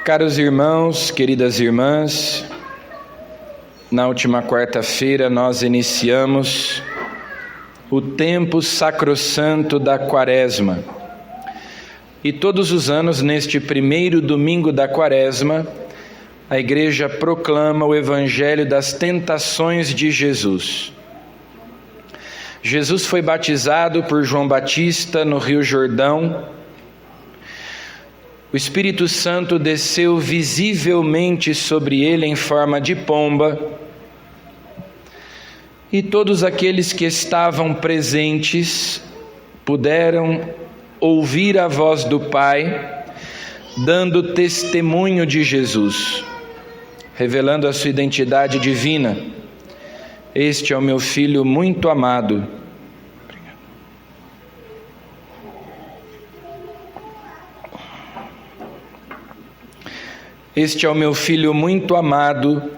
Caros irmãos, queridas irmãs, na última quarta-feira nós iniciamos o tempo sacrossanto da Quaresma. E todos os anos, neste primeiro domingo da Quaresma, a Igreja proclama o Evangelho das tentações de Jesus. Jesus foi batizado por João Batista no Rio Jordão. O Espírito Santo desceu visivelmente sobre ele em forma de pomba, e todos aqueles que estavam presentes puderam ouvir a voz do Pai, dando testemunho de Jesus, revelando a sua identidade divina. Este é o meu Filho muito amado. Este é o meu Filho muito amado,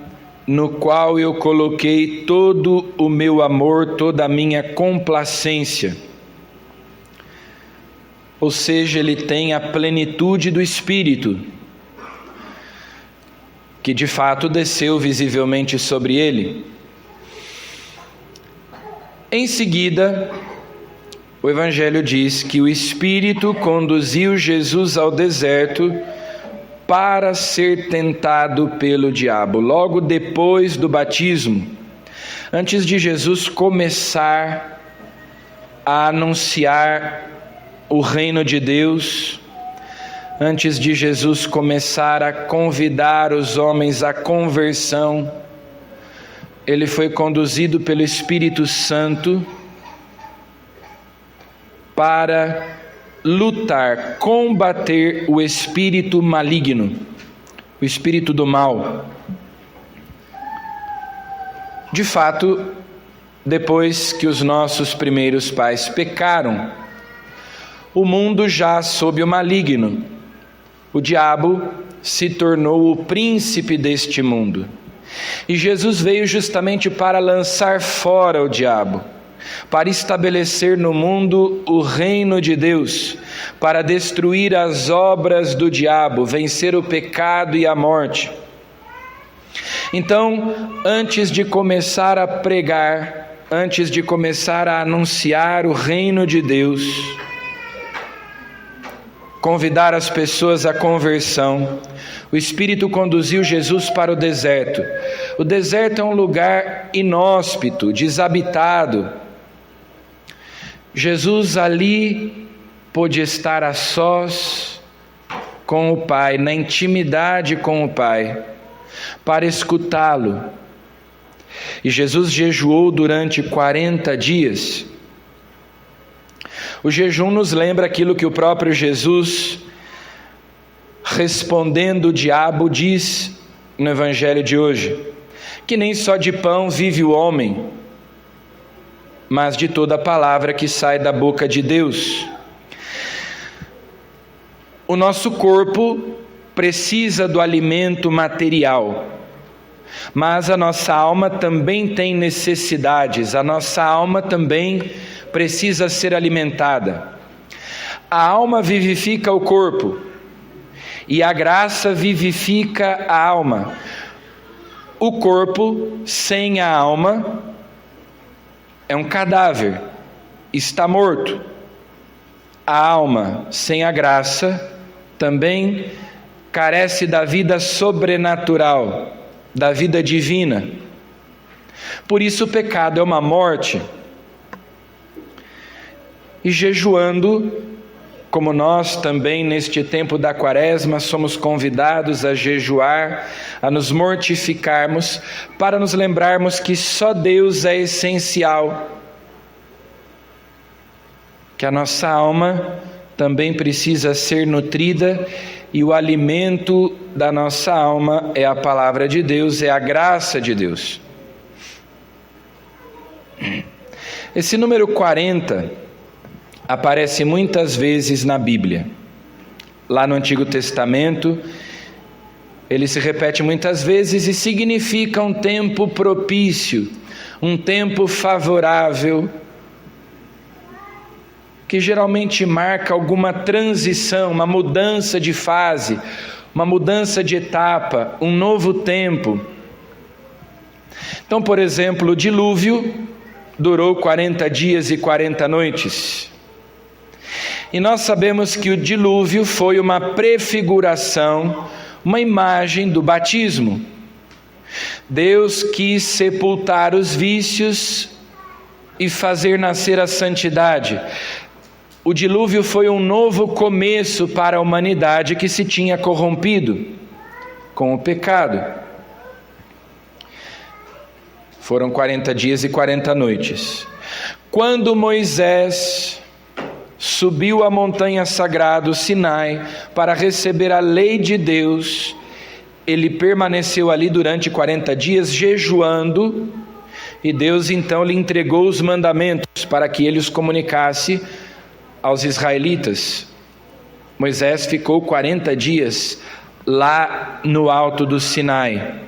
no qual eu coloquei todo o meu amor, toda a minha complacência. Ou seja, ele tem a plenitude do Espírito, que de fato desceu visivelmente sobre ele. Em seguida, o Evangelho diz que o Espírito conduziu Jesus ao deserto para ser tentado pelo diabo. Logo depois do batismo, antes de Jesus começar a anunciar o reino de Deus, antes de Jesus começar a convidar os homens à conversão, ele foi conduzido pelo Espírito Santo para lutar, combater o espírito maligno, o espírito do mal. De fato, depois que os nossos primeiros pais pecaram, o mundo já sob o maligno. O diabo se tornou o príncipe deste mundo. E Jesus veio justamente para lançar fora o diabo, para estabelecer no mundo o reino de Deus, para destruir as obras do diabo, vencer o pecado e a morte. Então, antes de começar a pregar, antes de começar a anunciar o reino de Deus, convidar as pessoas à conversão, o Espírito conduziu Jesus para o deserto. O deserto é um lugar inóspito, desabitado. Jesus ali pôde estar a sós com o Pai, na intimidade com o Pai, para escutá-lo. E Jesus jejuou durante 40 dias. O jejum nos lembra aquilo que o próprio Jesus, respondendo o diabo, diz no Evangelho de hoje: que nem só de pão vive o homem, mas de toda a palavra que sai da boca de Deus. O nosso corpo precisa do alimento material, mas a nossa alma também tem necessidades, a nossa alma também precisa ser alimentada. A alma vivifica o corpo e a graça vivifica a alma. O corpo sem a alma é um cadáver, está morto. A alma sem a graça também carece da vida sobrenatural, da vida divina. Por isso o pecado é uma morte. E jejuando, como nós também neste tempo da Quaresma somos convidados a jejuar, a nos mortificarmos, para nos lembrarmos que só Deus é essencial, que a nossa alma também precisa ser nutrida, e o alimento da nossa alma é a palavra de Deus, é a graça de Deus. Esse número 40 aparece muitas vezes na Bíblia. Lá no Antigo Testamento, ele se repete muitas vezes e significa um tempo propício, um tempo favorável, que geralmente marca alguma transição, uma mudança de fase, uma mudança de etapa, um novo tempo. Então, por exemplo, o dilúvio durou 40 dias e 40 noites. E nós sabemos que o dilúvio foi uma prefiguração, uma imagem do batismo. Deus quis sepultar os vícios e fazer nascer a santidade. O dilúvio foi um novo começo para a humanidade que se tinha corrompido com o pecado. Foram 40 dias e 40 noites. Quando Moisés subiu a montanha sagrada, o Sinai, para receber a lei de Deus, ele permaneceu ali durante 40 dias jejuando, e Deus então lhe entregou os mandamentos para que ele os comunicasse aos israelitas. Moisés ficou 40 dias lá no alto do Sinai.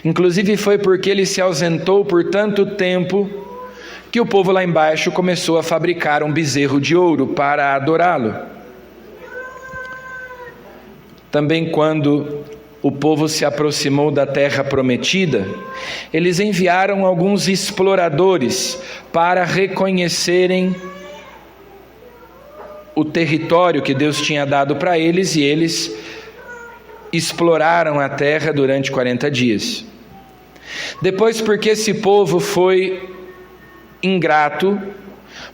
Inclusive foi porque ele se ausentou por tanto tempo que o povo lá embaixo começou a fabricar um bezerro de ouro para adorá-lo. Também quando o povo se aproximou da terra prometida, eles enviaram alguns exploradores para reconhecerem o território que Deus tinha dado para eles, e eles exploraram a terra durante 40 dias. Depois, porque esse povo foi ingrato,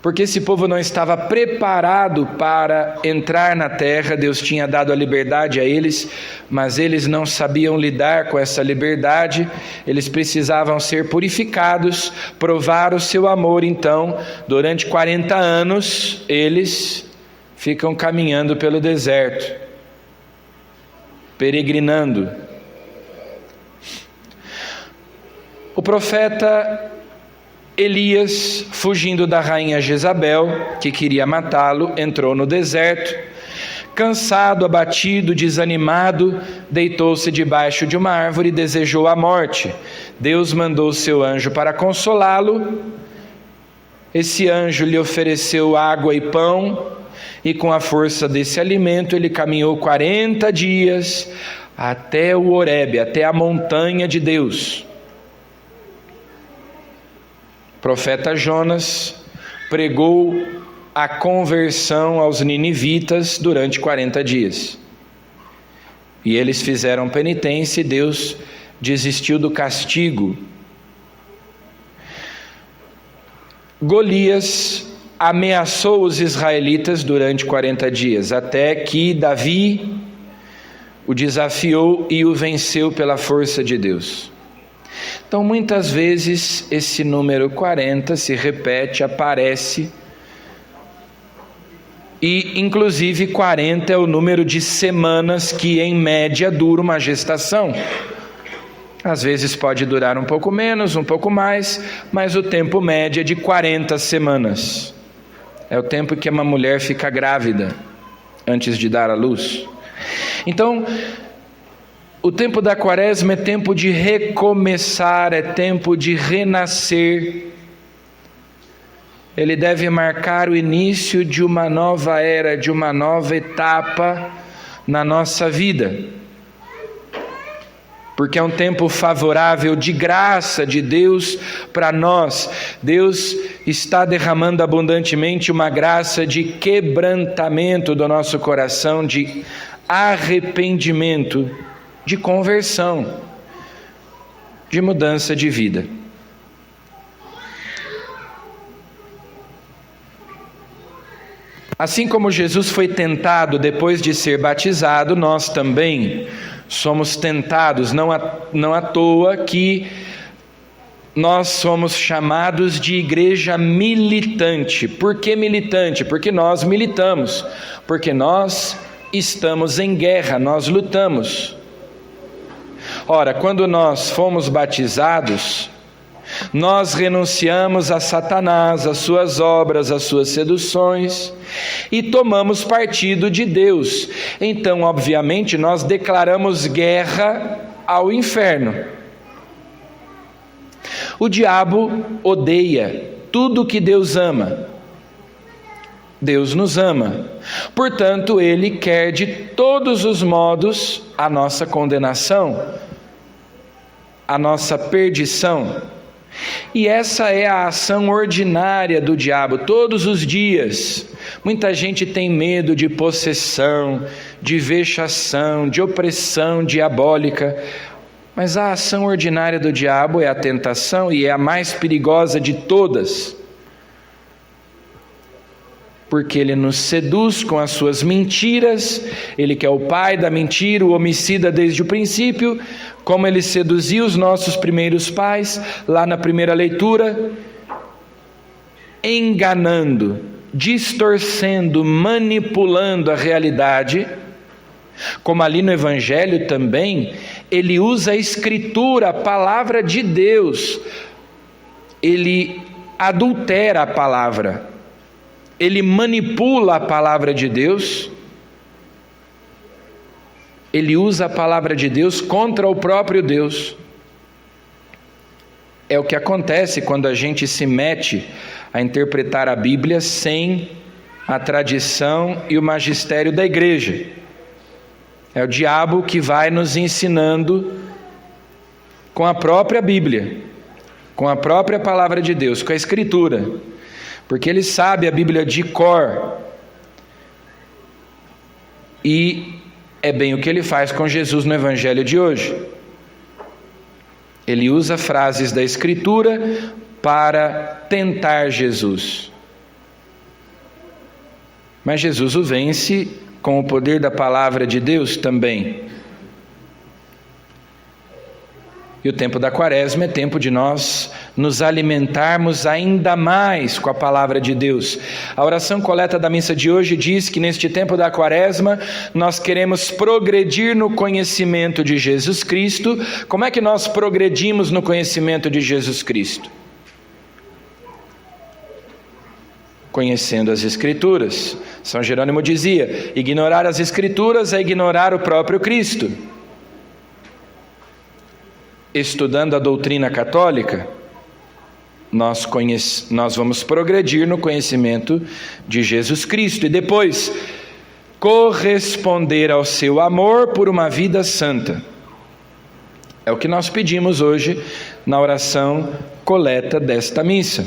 porque esse povo não estava preparado para entrar na terra, Deus tinha dado a liberdade a eles, mas eles não sabiam lidar com essa liberdade, eles precisavam ser purificados, provar o seu amor. Então, durante 40 anos, eles ficam caminhando pelo deserto, peregrinando. O profeta Elias, fugindo da rainha Jezabel, que queria matá-lo, entrou no deserto. Cansado, abatido, desanimado, deitou-se debaixo de uma árvore e desejou a morte. Deus mandou seu anjo para consolá-lo. Esse anjo lhe ofereceu água e pão, e com a força desse alimento ele caminhou 40 dias até o Horebe, até a montanha de Deus. O profeta Jonas pregou a conversão aos ninivitas durante 40 dias. E eles fizeram penitência e Deus desistiu do castigo. Golias ameaçou os israelitas durante 40 dias, até que Davi o desafiou e o venceu pela força de Deus. Então, muitas vezes, esse número 40 se repete, aparece, e inclusive 40 é o número de semanas que em média dura uma gestação. Às vezes pode durar um pouco menos, um pouco mais, mas o tempo médio é de 40 semanas. É o tempo que uma mulher fica grávida antes de dar à luz. Então, o tempo da quaresma é tempo de recomeçar, é tempo de renascer. Ele deve marcar o início de uma nova era, de uma nova etapa na nossa vida. Porque é um tempo favorável de graça de Deus para nós. Deus está derramando abundantemente uma graça de quebrantamento do nosso coração, de arrependimento, de conversão, de mudança de vida. Assim como Jesus foi tentado depois de ser batizado, nós também somos tentados, não à toa que nós somos chamados de igreja militante. Por que militante? Porque nós militamos, porque nós estamos em guerra, nós lutamos. Ora, quando nós fomos batizados, nós renunciamos a Satanás, às suas obras, às suas seduções, e tomamos partido de Deus. Então, obviamente, nós declaramos guerra ao inferno. O diabo odeia tudo que Deus ama. Deus nos ama. Portanto, Ele quer de todos os modos a nossa condenação, a nossa perdição. E essa é a ação ordinária do diabo, todos os dias. Muita gente tem medo de possessão, de vexação, de opressão diabólica. Mas a ação ordinária do diabo é a tentação e é a mais perigosa de todas. Porque ele nos seduz com as suas mentiras, ele que é o pai da mentira, o homicida desde o princípio, como ele seduziu os nossos primeiros pais, lá na primeira leitura, enganando, distorcendo, manipulando a realidade, como ali no Evangelho também, ele usa a Escritura, a palavra de Deus, ele adultera a palavra, ele manipula a palavra de Deus, ele usa a palavra de Deus contra o próprio Deus. É o que acontece quando a gente se mete a interpretar a Bíblia sem a tradição e o magistério da igreja. É o diabo que vai nos ensinando com a própria Bíblia, com a própria palavra de Deus, com a Escritura. Porque ele sabe a Bíblia de cor. E é bem o que ele faz com Jesus no Evangelho de hoje. Ele usa frases da Escritura para tentar Jesus. Mas Jesus o vence com o poder da palavra de Deus também. E o tempo da Quaresma é tempo de nós nos alimentarmos ainda mais com a palavra de Deus. A oração coleta da missa de hoje diz que neste tempo da Quaresma nós queremos progredir no conhecimento de Jesus Cristo. Como é que nós progredimos no conhecimento de Jesus Cristo? Conhecendo as Escrituras. São Jerônimo dizia: ignorar as Escrituras é ignorar o próprio Cristo. Estudando a doutrina católica, nós vamos progredir no conhecimento de Jesus Cristo e depois corresponder ao seu amor por uma vida santa. É o que nós pedimos hoje na oração coleta desta missa.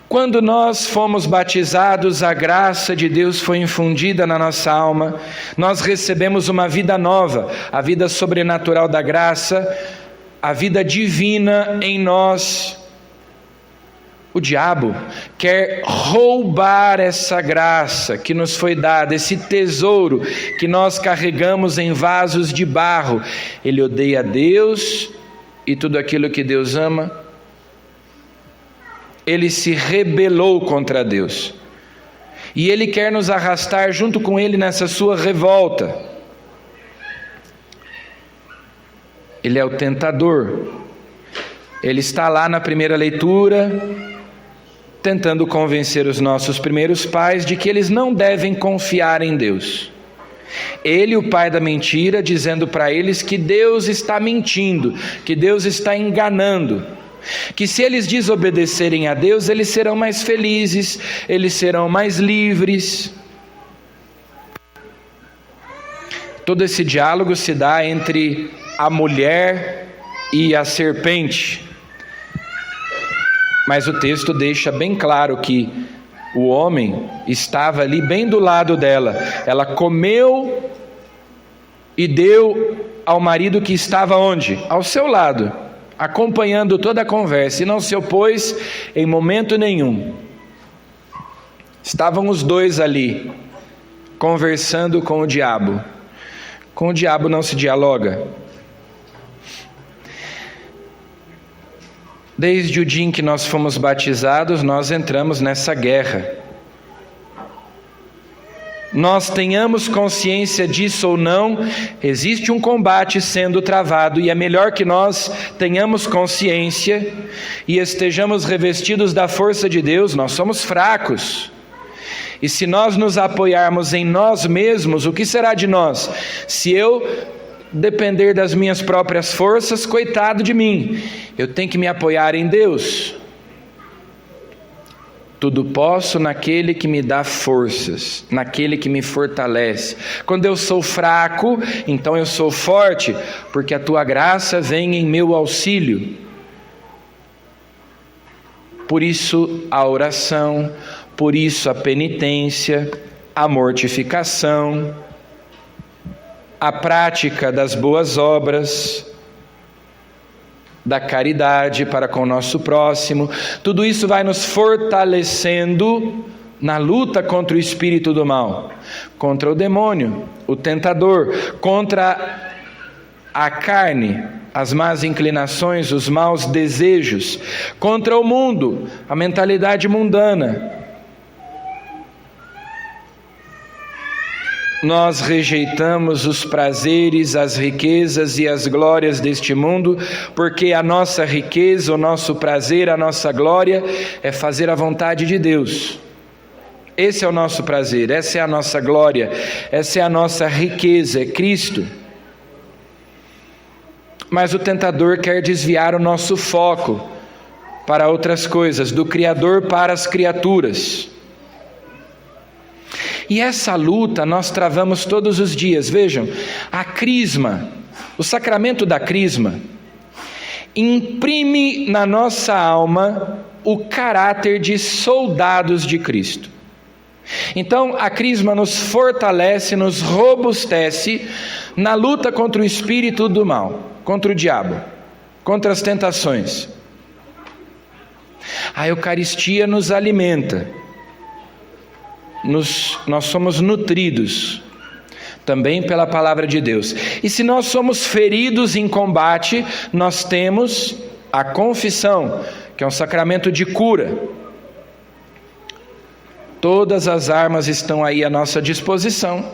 Quando nós fomos batizados, a graça de Deus foi infundida na nossa alma, nós recebemos uma vida nova, a vida sobrenatural da graça, a vida divina em nós. O diabo quer roubar essa graça que nos foi dada, esse tesouro que nós carregamos em vasos de barro. Ele odeia Deus e tudo aquilo que Deus ama. Ele se rebelou contra Deus. E ele quer nos arrastar junto com ele nessa sua revolta. Ele é o tentador. Ele está lá na primeira leitura, tentando convencer os nossos primeiros pais de que eles não devem confiar em Deus. Ele, o pai da mentira, dizendo para eles que Deus está mentindo, que Deus está enganando, que se eles desobedecerem a Deus, eles serão mais felizes, eles serão mais livres. Todo esse diálogo se dá entre a mulher e a serpente. Mas o texto deixa bem claro que o homem estava ali bem do lado dela. Ela comeu e deu ao marido que estava onde? Ao seu lado, acompanhando toda a conversa, e não se opôs em momento nenhum. Estavam os dois ali, conversando com o diabo. Com o diabo não se dialoga. Desde o dia em que nós fomos batizados, nós entramos nessa guerra. Nós tenhamos consciência disso ou não, existe um combate sendo travado, e é melhor que nós tenhamos consciência e estejamos revestidos da força de Deus. Nós somos fracos, e se nós nos apoiarmos em nós mesmos, o que será de nós? Se eu depender das minhas próprias forças, coitado de mim, eu tenho que me apoiar em Deus. Tudo posso naquele que me dá forças, naquele que me fortalece. Quando eu sou fraco, então eu sou forte, porque a tua graça vem em meu auxílio. Por isso a oração, por isso a penitência, a mortificação, a prática das boas obras, da caridade para com o nosso próximo, tudo isso vai nos fortalecendo na luta contra o espírito do mal, contra o demônio, o tentador, contra a carne, as más inclinações, os maus desejos, contra o mundo, a mentalidade mundana. Nós rejeitamos os prazeres, as riquezas e as glórias deste mundo, porque a nossa riqueza, o nosso prazer, a nossa glória é fazer a vontade de Deus. Esse é o nosso prazer, essa é a nossa glória, essa é a nossa riqueza, é Cristo. Mas o tentador quer desviar o nosso foco para outras coisas, do Criador para as criaturas. E essa luta nós travamos todos os dias. Vejam, a crisma, o sacramento da crisma, imprime na nossa alma o caráter de soldados de Cristo. Então a crisma nos fortalece, nos robustece na luta contra o espírito do mal, contra o diabo, contra as tentações. A Eucaristia nos alimenta. Nós somos nutridos também pela palavra de Deus. E se nós somos feridos em combate, nós temos a confissão, que é um sacramento de cura. Todas as armas estão aí à nossa disposição.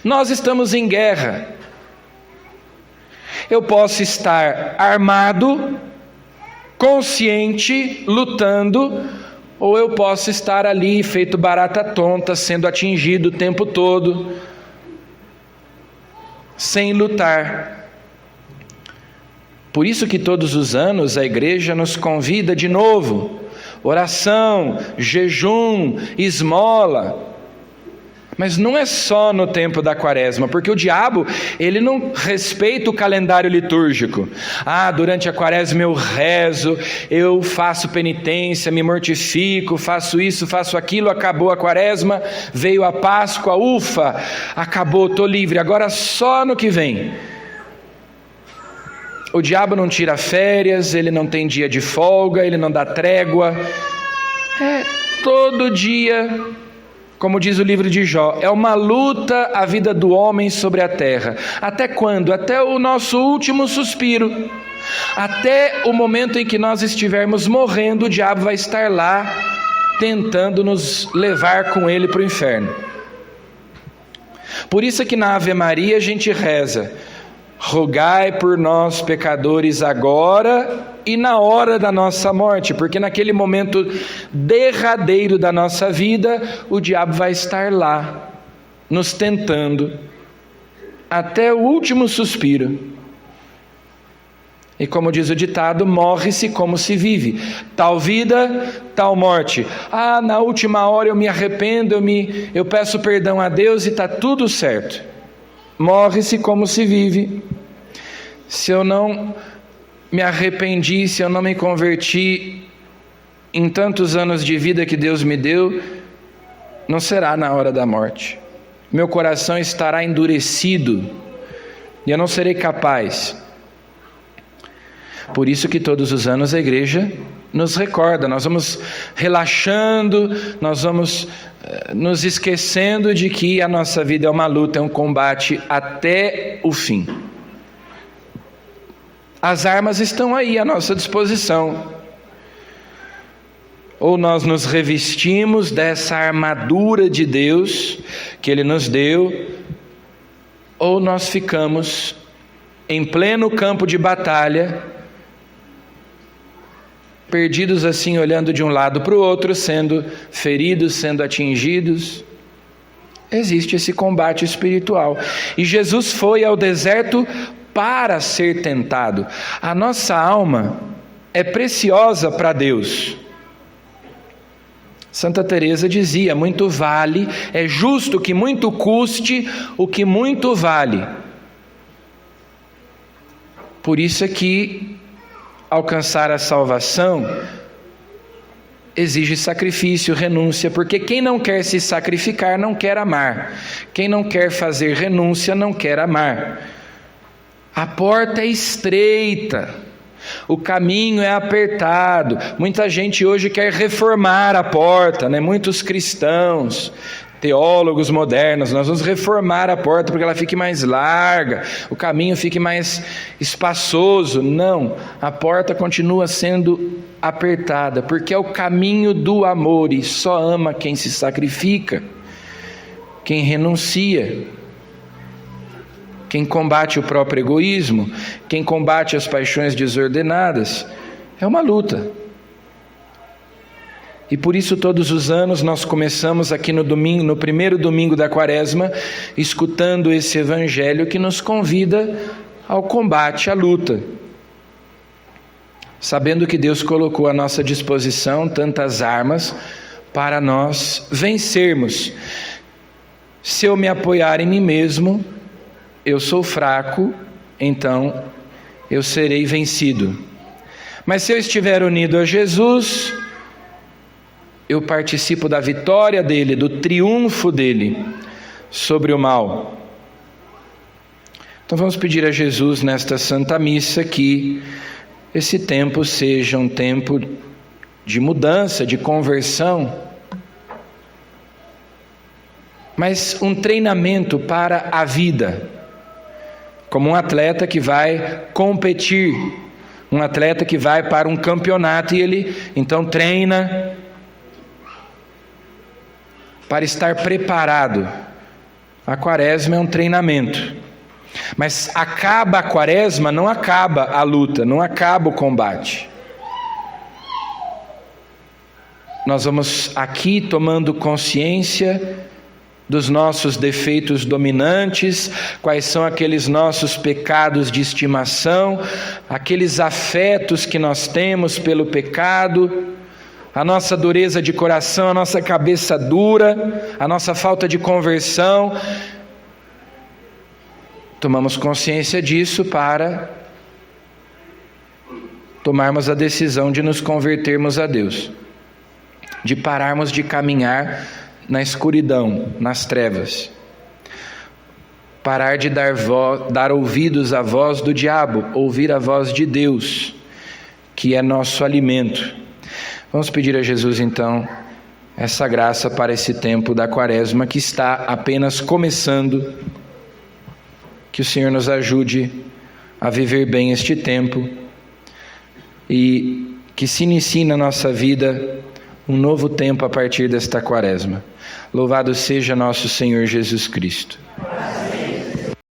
Nós estamos em guerra. Eu posso estar armado, consciente, lutando, ou eu posso estar ali feito barata tonta, sendo atingido o tempo todo, sem lutar. Por isso que todos os anos a igreja nos convida de novo, oração, jejum, esmola. Mas não é só no tempo da quaresma, porque o diabo, ele não respeita o calendário litúrgico. Durante a quaresma eu rezo, eu faço penitência, me mortifico, faço isso, faço aquilo, acabou a quaresma, veio a Páscoa, ufa, acabou, estou livre, agora só no que vem. O diabo não tira férias, ele não tem dia de folga, ele não dá trégua. Todo dia, como diz o livro de Jó, é uma luta a vida do homem sobre a terra. Até quando? Até o nosso último suspiro. Até o momento em que nós estivermos morrendo, o diabo vai estar lá tentando nos levar com ele para o inferno. Por isso é que na Ave Maria a gente reza: rogai por nós pecadores agora e na hora da nossa morte, porque naquele momento derradeiro da nossa vida, o diabo vai estar lá, nos tentando, até o último suspiro. E como diz o ditado, morre-se como se vive. Tal vida, tal morte. Na última hora eu me arrependo, eu peço perdão a Deus e está tudo certo. Morre-se como se vive. Se eu não me arrependi, se eu não me converti em tantos anos de vida que Deus me deu, não será na hora da morte. Meu coração estará endurecido e eu não serei capaz. Por isso que todos os anos a igreja nos recorda, nós vamos relaxando, nós vamos nos esquecendo de que a nossa vida é uma luta, é um combate até o fim. As armas estão aí à nossa disposição. Ou nós nos revestimos dessa armadura de Deus que Ele nos deu, ou nós ficamos em pleno campo de batalha, perdidos assim, olhando de um lado para o outro, sendo feridos, sendo atingidos. Existe esse combate espiritual. E Jesus foi ao deserto para ser tentado. A nossa alma é preciosa para Deus. Santa Teresa dizia: muito vale, é justo que muito custe o que muito vale. Por isso é que alcançar a salvação exige sacrifício, renúncia, porque quem não quer se sacrificar não quer amar. Quem não quer fazer renúncia não quer amar. A porta é estreita, o caminho é apertado. Muita gente hoje quer reformar a porta, né? Muitos cristãos, teólogos modernos, nós vamos reformar a porta porque ela fique mais larga, o caminho fique mais espaçoso. Não, a porta continua sendo apertada, porque é o caminho do amor, e só ama quem se sacrifica, quem renuncia, quem combate o próprio egoísmo, quem combate as paixões desordenadas. É uma luta. E por isso todos os anos nós começamos aqui no primeiro domingo da Quaresma, escutando esse evangelho que nos convida ao combate, à luta. Sabendo que Deus colocou à nossa disposição tantas armas para nós vencermos. Se eu me apoiar em mim mesmo, eu sou fraco, então eu serei vencido. Mas se eu estiver unido a Jesus, eu participo da vitória dele, do triunfo dele sobre o mal. Então vamos pedir a Jesus nesta Santa Missa que esse tempo seja um tempo de mudança, de conversão, mas um treinamento para a vida, como um atleta que vai competir, um atleta que vai para um campeonato e ele então treina para estar preparado. A Quaresma é um treinamento, mas acaba a Quaresma, não acaba a luta, não acaba o combate. Nós vamos aqui tomando consciência dos nossos defeitos dominantes, quais são aqueles nossos pecados de estimação, aqueles afetos que nós temos pelo pecado, a nossa dureza de coração, a nossa cabeça dura, a nossa falta de conversão. Tomamos consciência disso para tomarmos a decisão de nos convertermos a Deus, de pararmos de caminhar na escuridão, nas trevas, parar de dar ouvidos à voz do diabo, ouvir a voz de Deus, que é nosso alimento. Vamos pedir a Jesus então essa graça para esse tempo da Quaresma que está apenas começando. Que o Senhor nos ajude a viver bem este tempo e que se inicie na nossa vida um novo tempo a partir desta Quaresma. Louvado seja nosso Senhor Jesus Cristo.